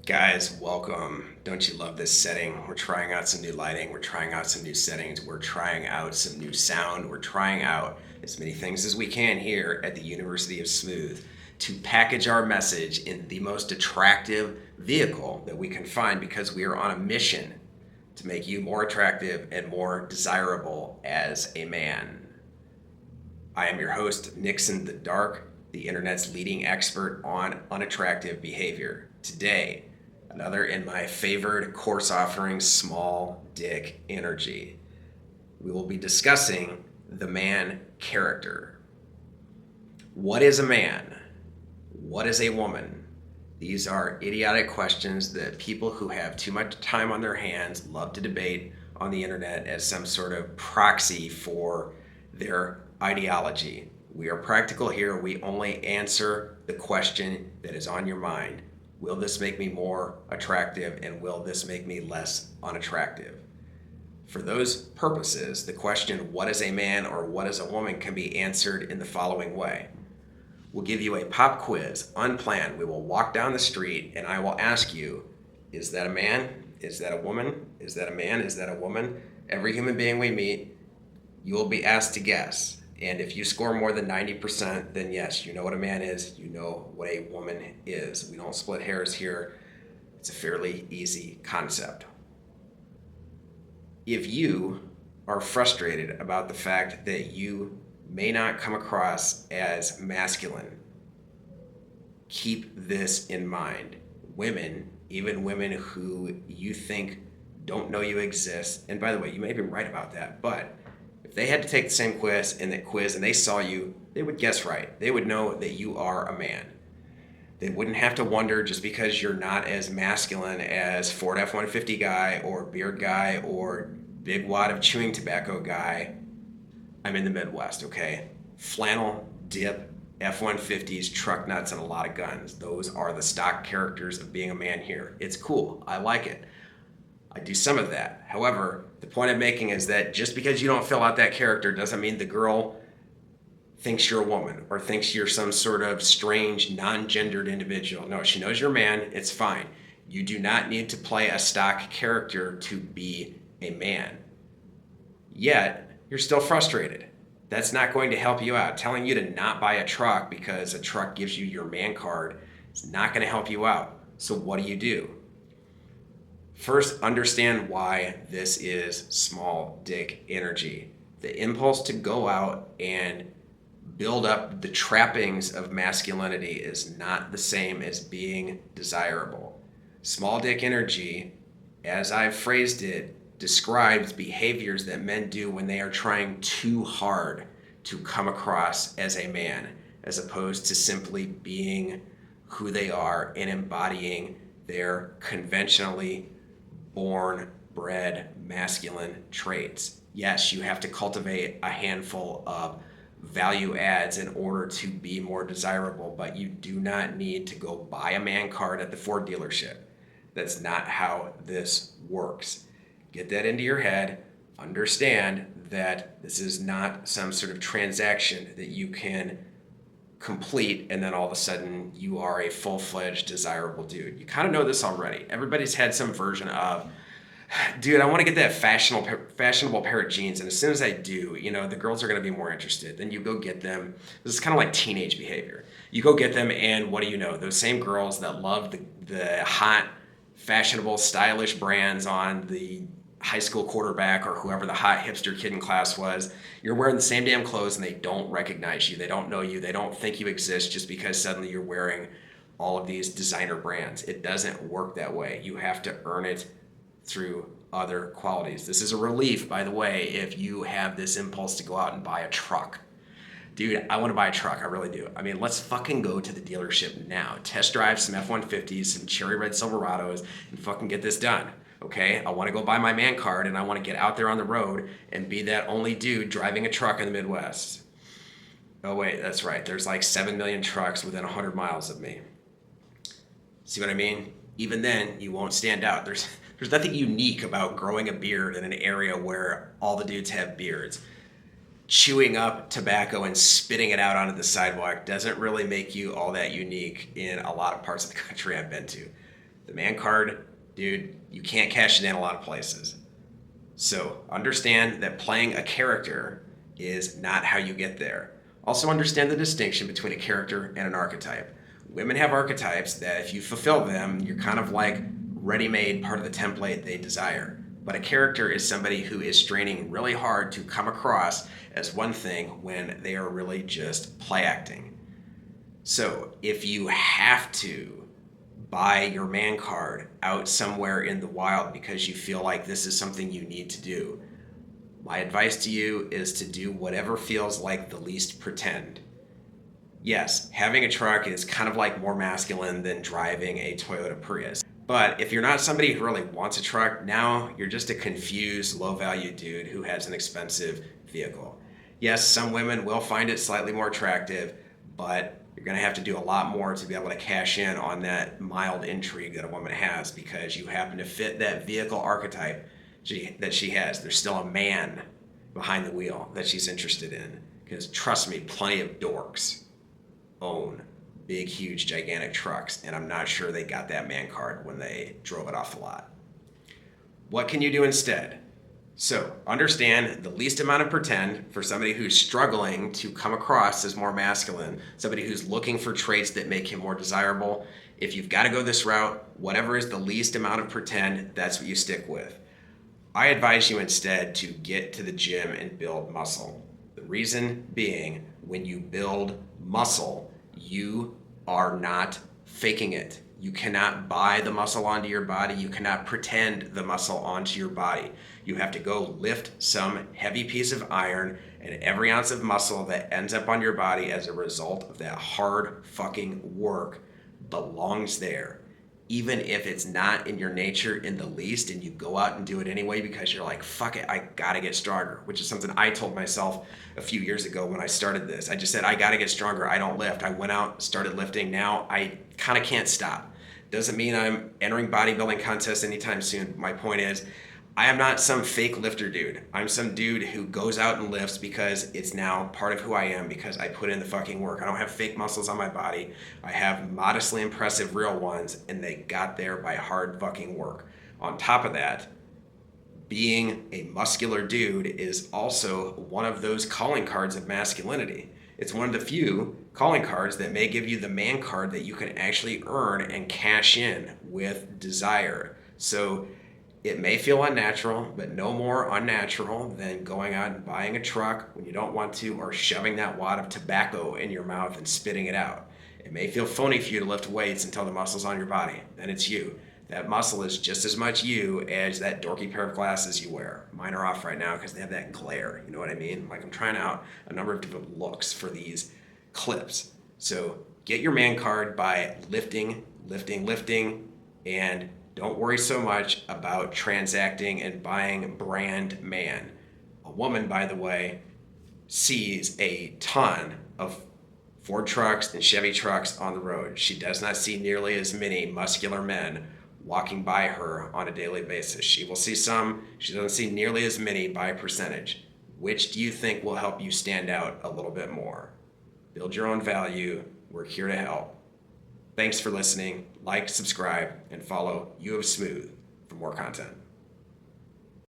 Guys, welcome. Don't you love this setting? We're trying out some new lighting. We're trying out some new settings. We're trying out some new sound. We're trying out as many things as we can here at the University of Smooth to package our message in the most attractive vehicle that we can find because we are on a mission to make you more attractive and more desirable as a man. I am your host, Nixon the Dark, the internet's leading expert on unattractive behavior. Today, another in my favored course offering, small dick energy. We will be discussing the man character. What is a man? What is a woman? These are idiotic questions that people who have too much time on their hands love to debate on the internet as some sort of proxy for their ideology. We are practical here. We only answer the question that is on your mind. Will this make me more attractive, and will this make me less unattractive? For those purposes, the question, what is a man or what is a woman, can be answered in the following way. We'll give you a pop quiz, unplanned. We will walk down the street and I will ask you, is that a man? Is that a woman? Is that a man? Is that a woman? Every human being we meet, you will be asked to guess. And if you score more than 90%, then yes, you know what a man is, you know what a woman is. We don't split hairs here. It's a fairly easy concept. If you are frustrated about the fact that you may not come across as masculine, keep this in mind. Women, even women who you think don't know you exist, and by the way, you may be right about that, but if they had to take the same quiz and they saw you, they would guess right. They would know that you are a man. They wouldn't have to wonder just because you're not as masculine as Ford F-150 guy or beard guy or big wad of chewing tobacco guy. I'm in the Midwest, okay? Flannel, dip, F-150s, truck nuts, and a lot of guns. Those are the stock characters of being a man here. It's cool. I like it. I do some of that. However, the point I'm making is that just because you don't fill out that character doesn't mean the girl thinks you're a woman or thinks you're some sort of strange, non-gendered individual. No, she knows you're a man. It's fine. You do not need to play a stock character to be a man. Yet, you're still frustrated. That's not going to help you out. Telling you to not buy a truck because a truck gives you your man card is not going to help you out. So what do? First, understand why this is small dick energy. The impulse to go out and build up the trappings of masculinity is not the same as being desirable. Small dick energy, as I've phrased it, describes behaviors that men do when they are trying too hard to come across as a man, as opposed to simply being who they are and embodying their conventionally born, bred, masculine traits. Yes, you have to cultivate a handful of value adds in order to be more desirable, but you do not need to go buy a man card at the Ford dealership. That's not how this works. Get that into your head. Understand that this is not some sort of transaction that you can complete and then all of a sudden you are a full-fledged desirable dude. You kind of know this already. Everybody's had some version of, dude, I want to get that fashionable pair of jeans, and as soon as I do, the girls are going to be more interested. Then you go get them. This is kind of like teenage behavior. You go get them, and what do you know? Those same girls that love the hot, fashionable, stylish brands on the high school quarterback or whoever the hot hipster kid in class was, you're wearing the same damn clothes and they don't recognize you. They don't know you. They don't think you exist just because suddenly you're wearing all of these designer brands. It doesn't work that way. You have to earn it through other qualities. This is a relief, by the way, if you have this impulse to go out and buy a truck. Dude, I want to buy a truck. I really do. I mean, let's fucking go to the dealership now. Test drive some F-150s, some cherry red Silverados, and fucking get this done. Okay? I want to go buy my man card, and I want to get out there on the road and be that only dude driving a truck in the Midwest. Oh, wait, that's right. There's like 7 million trucks within 100 miles of me. See what I mean? Even then, you won't stand out. There's nothing unique about growing a beard in an area where all the dudes have beards. Chewing up tobacco and spitting it out onto the sidewalk doesn't really make you all that unique in a lot of parts of the country I've been to. The man card, dude, you can't cash it in a lot of places. So understand that playing a character is not how you get there. Also understand the distinction between a character and an archetype. Women have archetypes that if you fulfill them, you're kind of like ready-made part of the template they desire. But a character is somebody who is straining really hard to come across as one thing when they are really just play acting. So if you have to buy your man card out somewhere in the wild because you feel like this is something you need to do, my advice to you is to do whatever feels like the least pretend. Yes, having a truck is kind of like more masculine than driving a Toyota Prius. But if you're not somebody who really wants a truck, now you're just a confused, low-value dude who has an expensive vehicle. Yes, some women will find it slightly more attractive, but you're going to have to do a lot more to be able to cash in on that mild intrigue that a woman has because you happen to fit that vehicle archetype that she has. There's still a man behind the wheel that she's interested in. Because trust me, plenty of dorks own big, huge, gigantic trucks, and I'm not sure they got that man card when they drove it off the lot. What can you do instead? So understand the least amount of pretend for somebody who's struggling to come across as more masculine, somebody who's looking for traits that make him more desirable. If you've got to go this route, whatever is the least amount of pretend, that's what you stick with. I advise you instead to get to the gym and build muscle. The reason being, when you build muscle, you are not faking it. You cannot buy the muscle onto your body. You cannot pretend the muscle onto your body. You have to go lift some heavy piece of iron, and every ounce of muscle that ends up on your body as a result of that hard fucking work belongs there. Even if it's not in your nature in the least, and you go out and do it anyway because you're like, fuck it, I gotta get stronger, which is something I told myself a few years ago when I started this. I just said, I gotta get stronger, I don't lift. I went out, started lifting, now I kind of can't stop. Doesn't mean I'm entering bodybuilding contests anytime soon. My point is, I am not some fake lifter dude. I'm some dude who goes out and lifts because it's now part of who I am, because I put in the fucking work. I don't have fake muscles on my body. I have modestly impressive real ones, and they got there by hard fucking work. On top of that, being a muscular dude is also one of those calling cards of masculinity. It's one of the few calling cards that may give you the man card that you can actually earn and cash in with desire. So it may feel unnatural, but no more unnatural than going out and buying a truck when you don't want to, or shoving that wad of tobacco in your mouth and spitting it out. It may feel phony for you to lift weights until the muscle's on your body. Then it's you. That muscle is just as much you as that dorky pair of glasses you wear. Mine are off right now because they have that glare. You know what I mean? Like, I'm trying out a number of different looks for these clips. So get your man card by lifting, and don't worry so much about transacting and buying brand man. A woman, by the way, sees a ton of Ford trucks and Chevy trucks on the road. She does not see nearly as many muscular men walking by her on a daily basis. She will see some, she doesn't see nearly as many by a percentage. Which do you think will help you stand out a little bit more? Build your own value. We're here to help. Thanks for listening. Like, subscribe, and follow You of Smooth for more content.